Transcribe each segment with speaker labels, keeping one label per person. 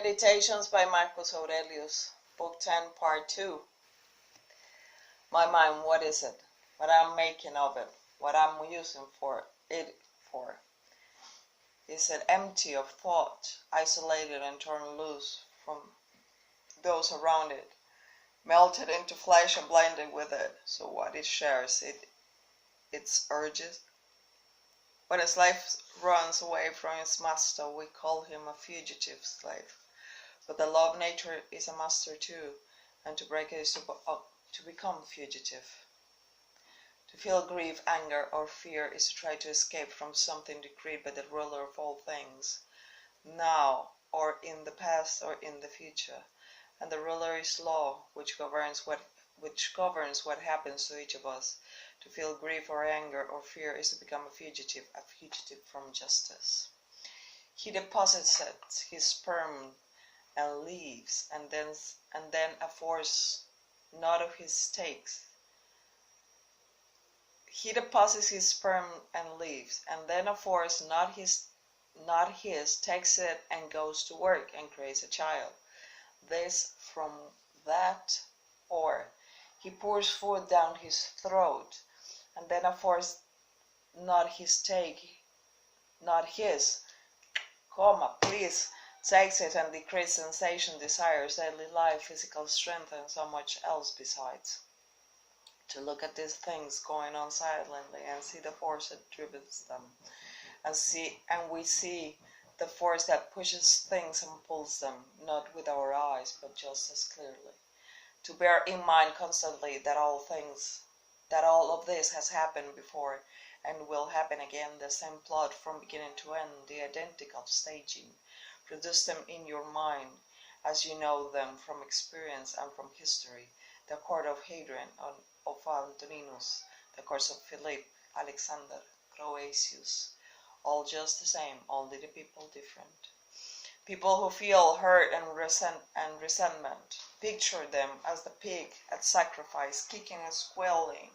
Speaker 1: Meditations by Marcus Aurelius, Book 10, Part 2. My mind, what is it? What I'm making of it? What I'm using it for? Is it empty of thought, isolated and torn loose from those around it, melted into flesh and blended with it, so what it shares, its urges? When a slave runs away from his master, we call him a fugitive slave. But the law of nature is a master too, and to break it is to become fugitive. To feel grief, anger, or fear is to try to escape from something decreed by the ruler of all things, now, or in the past, or in the future. And the ruler is law, which governs what happens to each of us. To feel grief or anger or fear is to become a fugitive from justice. He deposits his sperm and leaves, and then a force not of his takes. He deposits his sperm and leaves, and then a force not his takes it and goes to work and creates a child. This from that, or he pours food down his throat, and then a force not his, takes it and decreases sensation, desires, daily life, physical strength, and so much else besides. To look at these things going on silently and see the force that drives them, and we see the force that pushes things and pulls them, not with our eyes, but just as clearly. To bear in mind constantly that all of this has happened before and will happen again, the same plot from beginning to end, the identical staging. Produce them in your mind as you know them from experience and from history. The court of Hadrian, of Antoninus, the courts of Philip, Alexander, Croesus, all just the same, only the people different. People who feel hurt and resentment. Picture them as the pig at sacrifice, kicking and squealing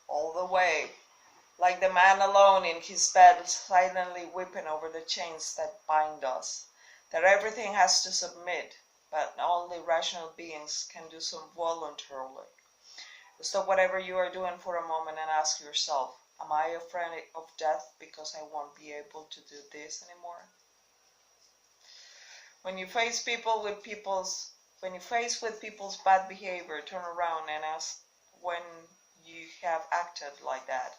Speaker 1: all the way, like the man alone in his bed, silently weeping over the chains that bind us. That everything has to submit, but only rational beings can do so voluntarily. Stop whatever you are doing for a moment and ask yourself, am I afraid of death because I won't be able to do this anymore? When you face with people's bad behavior, turn around and ask when you have acted like that.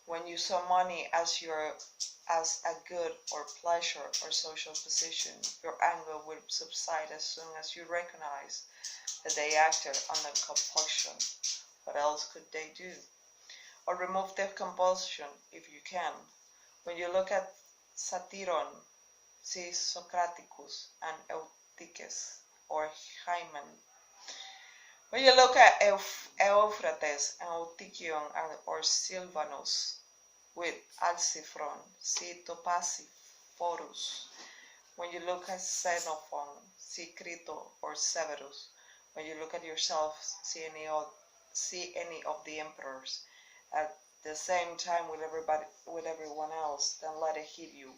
Speaker 1: When you saw money as a good or pleasure or social position, your anger will subside as soon as you recognize that they acted under compulsion. What else could they do? Or remove the compulsion if you can. When you look at Satyron, see Socraticus and Eutyches or Hymen. When you look at Euphrates and Eutychion or Silvanus, with Alciphron, see Topasiphorus. When you look at Xenophon, see Crito or Severus. When you look at yourself, see any of the emperors. At the same time with everyone else, then let it hit you.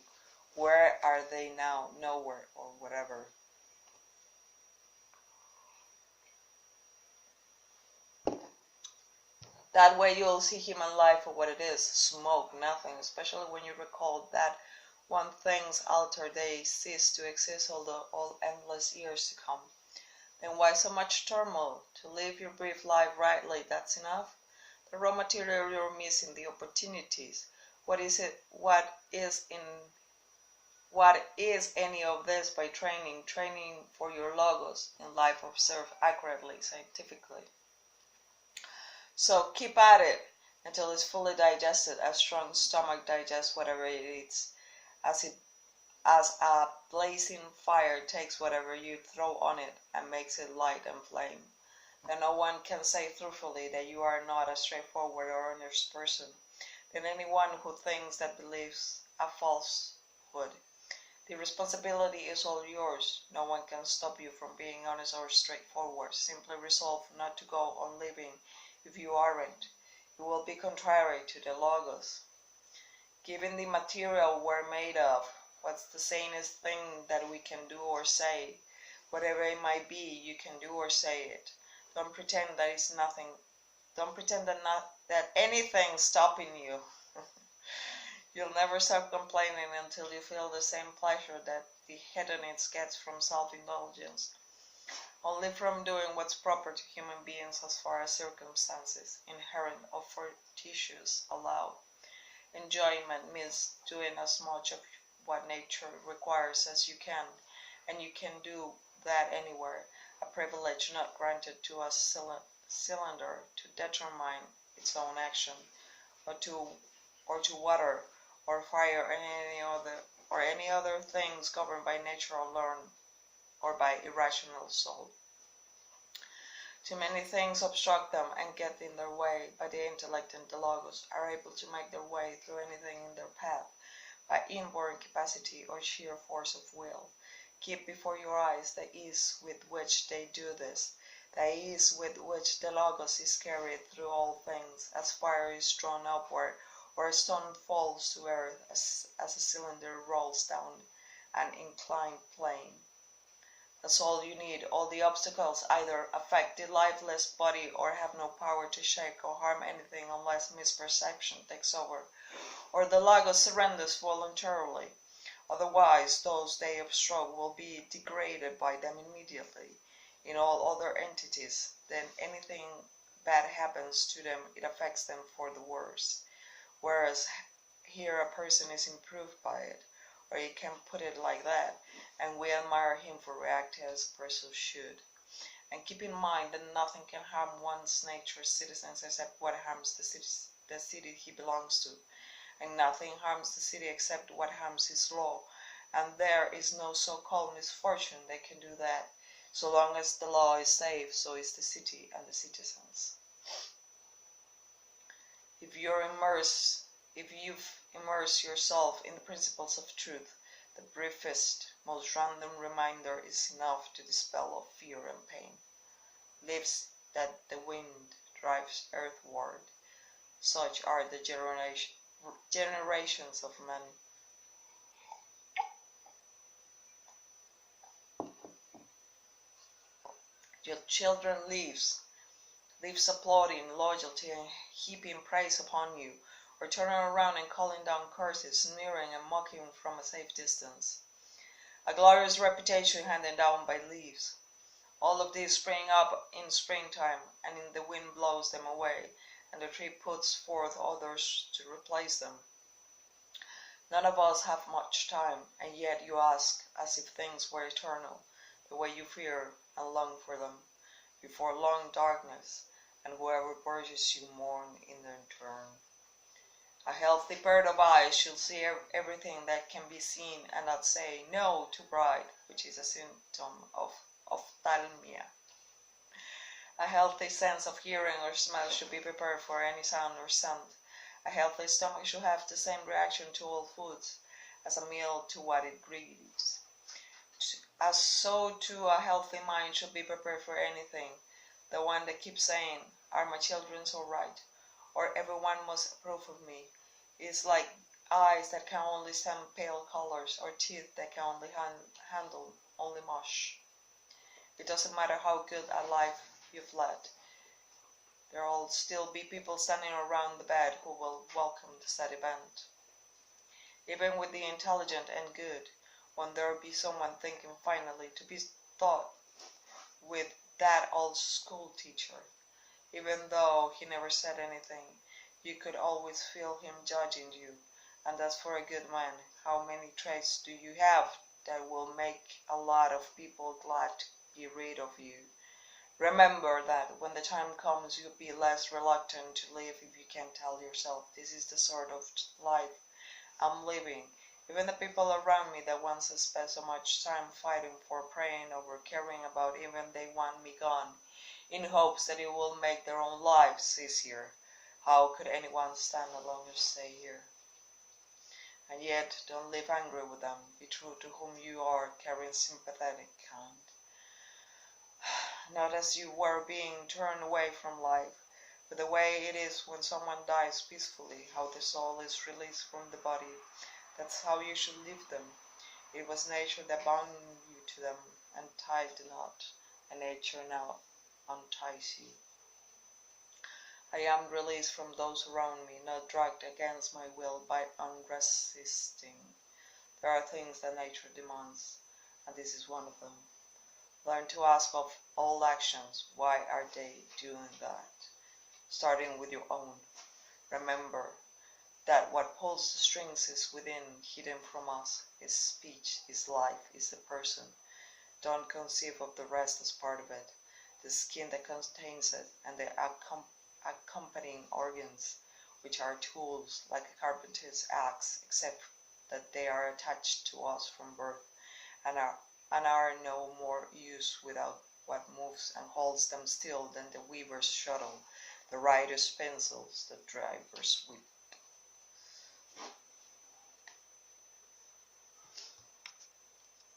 Speaker 1: Where are they now? Nowhere, or whatever. That way you'll see human life for what it is, smoke, nothing, especially when you recall that when things alter, they cease to exist all endless years to come. Then why so much turmoil? To live your brief life rightly, that's enough? The raw material you're missing, the opportunities. What is any of this by training for your logos in life observed accurately, scientifically? So keep at it until it's fully digested, as strong stomach digests whatever it eats, as a blazing fire takes whatever you throw on it and makes it light and flame. Then no one can say truthfully that you are not a straightforward or honest person, than anyone who thinks that believes a falsehood. The responsibility is all yours. No one can stop you from being honest or straightforward. Simply resolve not to go on living if you aren't. You will be contrary to the logos. Given the material we're made of, What's the sanest thing that we can do or say? Whatever it might be, you can do or say it. Don't pretend that it's nothing. Don't pretend that anything's stopping you. You'll never stop complaining until you feel the same pleasure that the hedonist gets from self-indulgence. Only from doing what's proper to human beings as far as circumstances, inherent or fortuitous, allow. Enjoyment means doing as much of what nature requires as you can, and you can do that anywhere, a privilege not granted to a cylinder to determine its own action, or to water or fire or any other things governed by nature alone or by irrational soul. Too many things obstruct them and get in their way, but the intellect and the logos are able to make their way through anything in their path by inborn capacity or sheer force of will. Keep before your eyes the ease with which they do this, the ease with which the logos is carried through all things, as fire is drawn upward, or a stone falls to earth as a cylinder rolls down an inclined plane. That's all you need. All the obstacles either affect the lifeless body or have no power to shake or harm anything unless misperception takes over, or the logos surrenders voluntarily. Otherwise, those they obstruct will be degraded by them immediately. In all other entities, then anything bad happens to them, it affects them for the worse. Whereas here a person is improved by it, or you can put it like that, and we admire him for reacting as a person should. And keep in mind that nothing can harm one's nature's citizens except what harms the city he belongs to, and nothing harms the city except what harms his law, and there is no so-called misfortune that can do that. So long as the law is safe, so is the city and the citizens. If you've immersed yourself in the principles of truth, the briefest, most random reminder is enough to dispel of fear and pain. Leaves that the wind drives earthward. Such are the generations of men. Your children leaves applauding loyalty and heaping praise upon you, or turning around and calling down curses, sneering and mocking from a safe distance. A glorious reputation handed down by leaves. All of these spring up in springtime, and in the wind blows them away, and the tree puts forth others to replace them. None of us have much time, and yet you ask as if things were eternal, the way you fear and long for them, before long darkness, and whoever purges you mourn in their turn. A healthy pair of eyes should see everything that can be seen and not say no to bright, which is a symptom of ophthalmia. A healthy sense of hearing or smell should be prepared for any sound or scent. A healthy stomach should have the same reaction to all foods as a meal to what it grieves. As so too a healthy mind should be prepared for anything. The one that keeps saying, "Are my children so right?" or "Everyone must approve of me," is like eyes that can only stand pale colors, or teeth that can only handle only mush. It doesn't matter how good a life you've led. There'll still be people standing around the bed who will welcome the sad event. Even with the intelligent and good, won't there be someone thinking finally to be thought with that old school teacher? Even though he never said anything, you could always feel him judging you. And as for a good man, how many traits do you have that will make a lot of people glad to be rid of you? Remember that when the time comes, you'll be less reluctant to live if you can tell yourself, "This is the sort of life I'm living." Even the people around me that once spent so much time fighting for, praying over, caring about, even they want me gone, in hopes that it will make their own lives easier. How could anyone stand a longer stay here? And yet, don't live angry with them. Be true to whom you are, carrying sympathetic hand. Not as you were being turned away from life, but the way it is when someone dies peacefully, how the soul is released from the body. That's how you should leave them. It was nature that bound you to them and tied the knot, and nature now unties you. I am released from those around me, not dragged against my will by unresisting. There are things that nature demands, and this is one of them. Learn to ask of all actions, why are they doing that? Starting with your own. Remember that what pulls the strings is within, hidden from us, is speech, is life, is the person. Don't conceive of the rest as part of it, the skin that contains it, and the accompanying organs, which are tools like a carpenter's axe, except that they are attached to us from birth, and are no more use without what moves and holds them still than the weaver's shuttle, the rider's pencils, the driver's whip.